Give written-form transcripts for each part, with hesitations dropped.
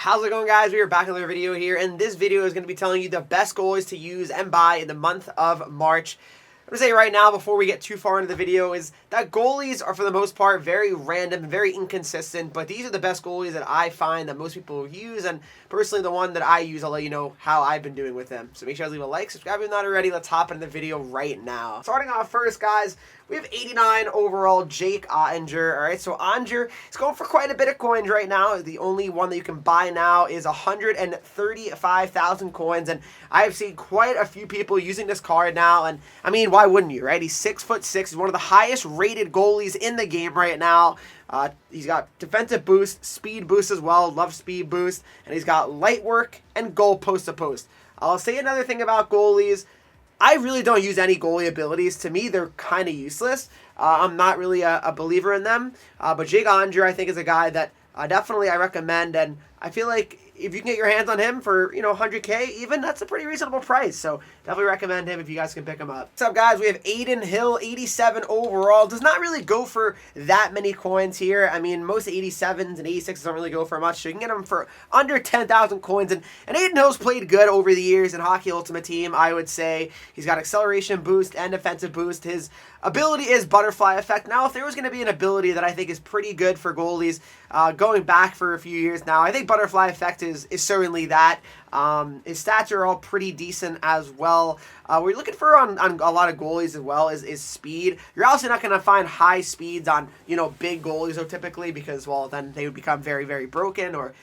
How's it going, guys? We are back in another video here, and this video is going to be telling you the best goalies to use and buy in the month of March. I'm going to say right now, before we get too far into the video, is that goalies are, for the most part, very random, very inconsistent, but these are the best goalies that I find that most people use, and personally, the one that I use, I'll let you know how I've been doing with them. So make sure to leave a like, subscribe if you're not already. Let's hop into the video right now. Starting off first, guys, we have 89 overall Jakub Oettinger. All right, so Oettinger is going for quite a bit of coins right now. The only one that you can buy now is 135,000 coins, and I have seen quite a few people using this card now. And I mean, why wouldn't you, right? He's 6'6". He's one of the highest rated goalies in the game right now. He's got defensive boost, speed boost as well. Love speed boost, and he's got light work and goal post to post. I'll say another thing about goalies. I really don't use any goalie abilities. To me, they're kind of useless. I'm not really a believer in them. But Jakub Oettinger, I think, is a guy that definitely I recommend. And I feel like if you can get your hands on him for, 100K even, that's a pretty reasonable price. So definitely recommend him if you guys can pick him up. What's up, guys? We have Aiden Hill, 87 overall. Does not really go for that many coins here. I mean, most 87s and 86s don't really go for much. So you can get them for under 10,000 coins. And Aiden Hill's played good over the years in Hockey Ultimate Team, I would say. He's got acceleration boost and defensive boost. His ability is butterfly effect. Now, if there was going to be an ability that I think is pretty good for goalies going back for a few years now, I think butterfly effect is certainly that. His stats are all pretty decent as well. What you're looking for on a lot of goalies as well is speed. You're also not going to find high speeds on, big goalies though, typically, because, well, then they would become very, very broken or,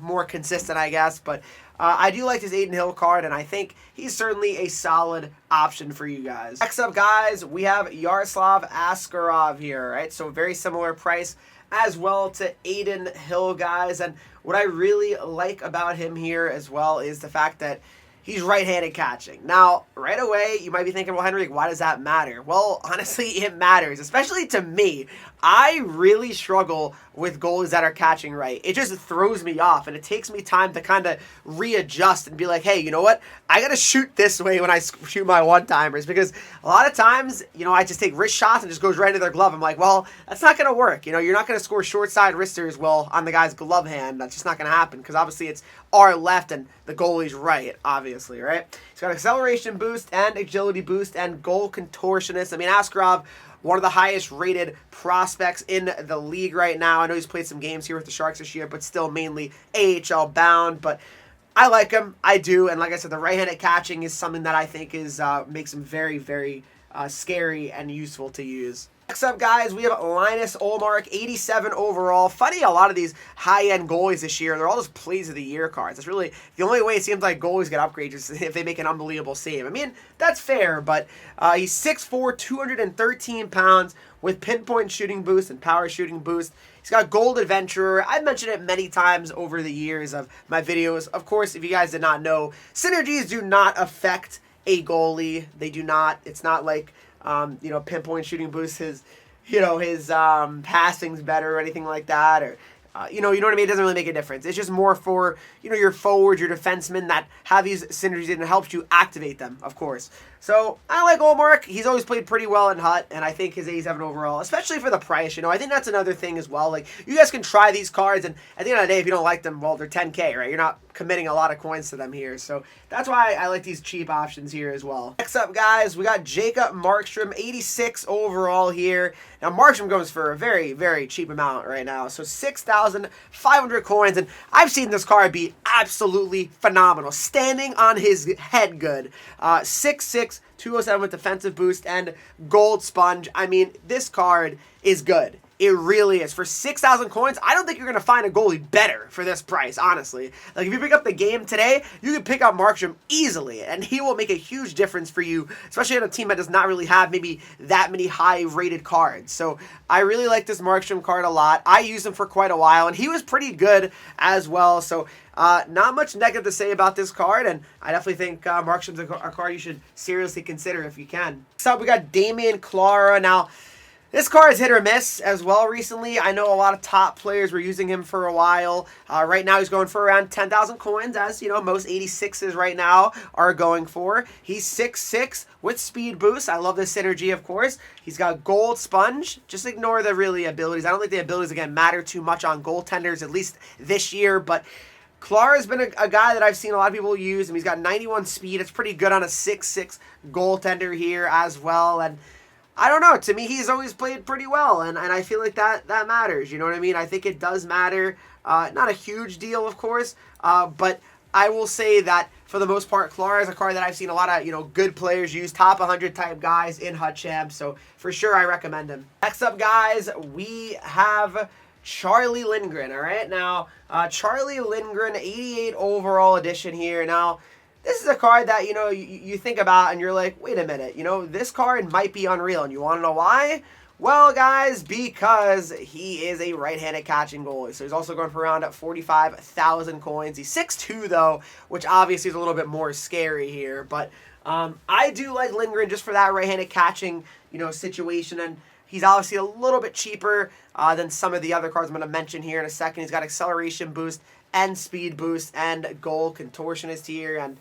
more consistent, I guess. But I do like this Aiden Hill card, and I think he's certainly a solid option for you guys. Next up, guys, we have Yaroslav Askarov here, right? So very similar price as well to Aiden Hill, guys. And what I really like about him here as well is the fact that he's right-handed catching. Now, right away, you might be thinking, well, Henreek, why does that matter? Well, honestly, it matters, especially to me. I really struggle with goalies that are catching right. It just throws me off, and it takes me time to kind of readjust and be like, hey, you know what? I got to shoot this way when I shoot my one-timers, because a lot of times, I just take wrist shots and it just goes right into their glove. I'm like, well, that's not going to work. You're not going to score short-side wristers well on the guy's glove hand. That's just not going to happen, because obviously it's our left and the goalie's right, obviously, right? He's got acceleration boost and agility boost and goal contortionist. I mean, Askarov, one of the highest rated prospects in the league right now. I know he's played some games here with the Sharks this year, but still mainly AHL bound. But I like him. I do. And like I said, the right-handed catching is something that I think is makes him very, very scary and useful to use. Next up, guys, we have Linus Ullmark, 87 overall. Funny, a lot of these high-end goalies this year, they're all just Plays of the Year cards. That's really the only way it seems like goalies get upgrades is if they make an unbelievable save. I mean, that's fair, but he's 6'4", 213 pounds with pinpoint shooting boost and power shooting boost. He's got Gold Adventurer. I've mentioned it many times over the years of my videos. Of course, if you guys did not know, synergies do not affect a goalie. They do not. It's not like pinpoint shooting boost, his passing's better or anything like that, or you know what I mean? It doesn't really make a difference. It's just more for, your forwards, your defensemen that have these synergies, and it helps you activate them, of course. So, I like Ullmark. He's always played pretty well in Hut, and I think his 87 overall, especially for the price, I think that's another thing as well. Like, you guys can try these cards, and at the end of the day, if you don't like them, well, they're 10K, right? You're not committing a lot of coins to them here. So, that's why I like these cheap options here as well. Next up, guys, we got Jakub Markstrom, 86 overall here. Now, Markstrom goes for a very, very cheap amount right now. So, 6,500 coins, and I've seen this card be absolutely phenomenal. Standing on his head good. 6'6", 207 with defensive boost and gold sponge. I mean, this card is good. It really is. For 6,000 coins, I don't think you're going to find a goalie better for this price, honestly. Like, if you pick up the game today, you can pick up Markstrom easily, and he will make a huge difference for you, especially on a team that does not really have maybe that many high-rated cards. So, I really like this Markstrom card a lot. I used him for quite a while, and he was pretty good as well. So, not much negative to say about this card, and I definitely think Markstrom's a card you should seriously consider if you can. Next up, we got Damian Clara. Now, this card is hit or miss as well recently. I know a lot of top players were using him for a while. Right now he's going for around 10,000 coins, as most 86s right now are going for. He's 6'6" with speed boost. I love this synergy, of course. He's got gold sponge. Just ignore the abilities. I don't think the abilities, again, matter too much on goaltenders, at least this year, but Clara's been a guy that I've seen a lot of people use, and he's got 91 speed. It's pretty good on a 6'6" goaltender here as well. And I don't know. To me, he's always played pretty well, and I feel like that matters. You know what I mean? I think it does matter. Not a huge deal, of course, but I will say that for the most part, Clara is a card that I've seen a lot of good players use, top 100 type guys in Hut Champs. So for sure, I recommend him. Next up, guys, we have Charlie Lindgren. All right, now Charlie Lindgren, 88 overall edition here. Now, this is a card that, you think about and you're like, wait a minute, this card might be unreal. And you want to know why? Well, guys, because he is a right-handed catching goalie. So he's also going for around 45,000 coins. He's 6'2", though, which obviously is a little bit more scary here. But I do like Lindgren just for that right-handed catching, situation. And he's obviously a little bit cheaper than some of the other cards I'm going to mention here in a second. He's got acceleration boost and speed boost and goal contortionist here. And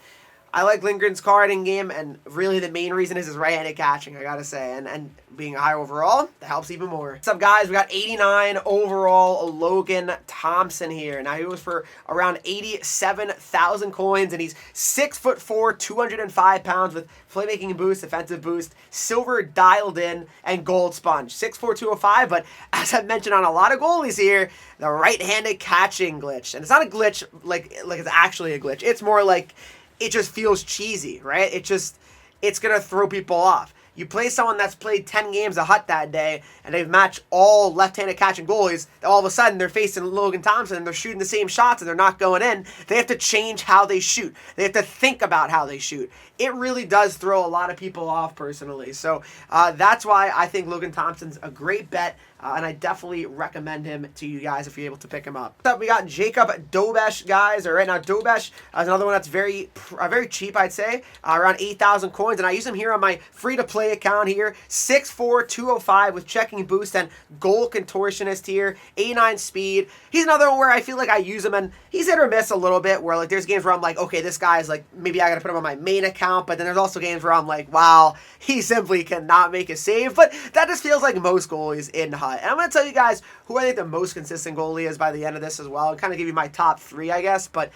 I like Lindgren's card in game, and really the main reason is his right-handed catching, I gotta say, and being high overall, that helps even more. What's up, guys? We got 89 overall Logan Thompson here. Now, he goes for around 87,000 coins, and he's 6'4", 205 pounds with playmaking boost, defensive boost, silver dialed in, and gold sponge. 6'4", 205, but as I've mentioned on a lot of goalies here, the right-handed catching glitch. And it's not a glitch like it's actually a glitch. It's more like it just feels cheesy, right? It's going to throw people off. You play someone that's played 10 games of Hut that day, and they've matched all left-handed catching goalies, all of a sudden they're facing Logan Thompson, and they're shooting the same shots, and they're not going in. They have to change how they shoot. They have to think about how they shoot. It really does throw a lot of people off, personally. So that's why I think Logan Thompson's a great bet, and I definitely recommend him to you guys if you're able to pick him up. Next up, we got Jakub Daws, guys. All right, now Daws is another one that's very cheap, I'd say, around 8,000 coins, and I use him here on my free-to-play account here. 6'4", 205 with checking boost and goal contortionist here. 89 speed. He's another one where I feel like I use him, and he's hit or miss a little bit, where like there's games where I'm like, okay, this guy's like, maybe I got to put him on my main account, but then there's also games where I'm like, wow, he simply cannot make a save. But that just feels like most goalies in Hut. And I'm going to tell you guys who I think the most consistent goalie is by the end of this as well, and kind of give you my top 3, I guess. But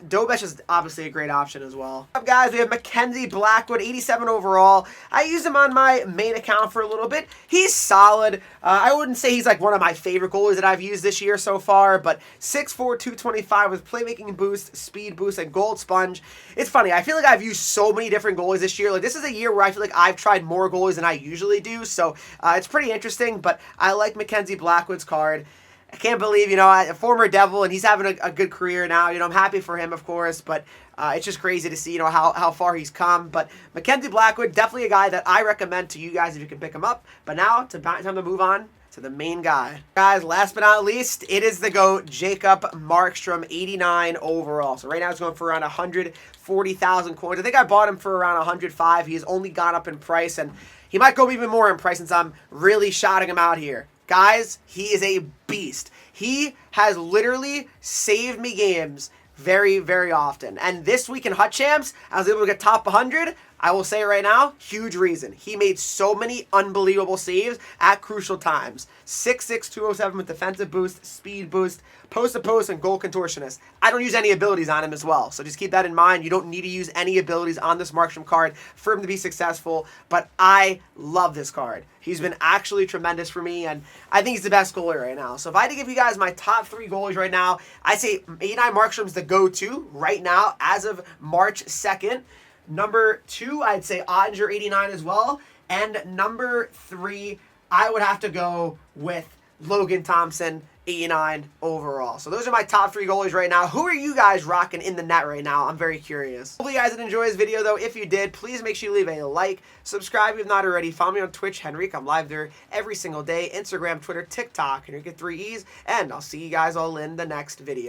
Daws is obviously a great option as well. Up, guys, we have Mackenzie Blackwood, 87 overall. I use him on my main account for a little bit. He's solid. I wouldn't say he's like one of my favorite goalies that I've used this year so far, but 6'4", 225 with playmaking boost, speed boost, and gold sponge. It's funny. I feel like I've used so many different goalies this year. Like, this is a year where I feel like I've tried more goalies than I usually do, so it's pretty interesting, but I like Mackenzie Blackwood's card. I can't believe, a former Devil, and he's having a good career now. I'm happy for him, of course, but it's just crazy to see, how far he's come. But Mackenzie Blackwood, definitely a guy that I recommend to you guys if you can pick him up. But now, time to move on to the main guy. Guys, last but not least, it is the GOAT, Jakub Markstrom, 89 overall. So right now it's going for around 140,000 coins. I think I bought him for around 105. He has only gone up in price, and he might go even more in price since I'm really shouting him out here. Guys, he is a beast. He has literally saved me games very, very often. And this week in Hut Champs, I was able to get top 100. I will say right now, huge reason. He made so many unbelievable saves at crucial times. 6'6", 207 with defensive boost, speed boost, post-to-post, and goal contortionist. I don't use any abilities on him as well, so just keep that in mind. You don't need to use any abilities on this Markstrom card for him to be successful, but I love this card. He's been actually tremendous for me, and I think he's the best goalie right now. So if I had to give you guys my top 3 goalies right now, I'd say 89 Markstrom's the go-to right now as of March 2nd. Number 2, I'd say Oettinger, 89 as well. And number 3, I would have to go with Logan Thompson, 89 overall. So those are my top 3 goalies right now. Who are you guys rocking in the net right now? I'm very curious. Hopefully you guys did enjoy this video, though. If you did, please make sure you leave a like. Subscribe if you've not already. Follow me on Twitch, Henreek. I'm live there every single day. Instagram, Twitter, TikTok, and you get 3 E's. And I'll see you guys all in the next video.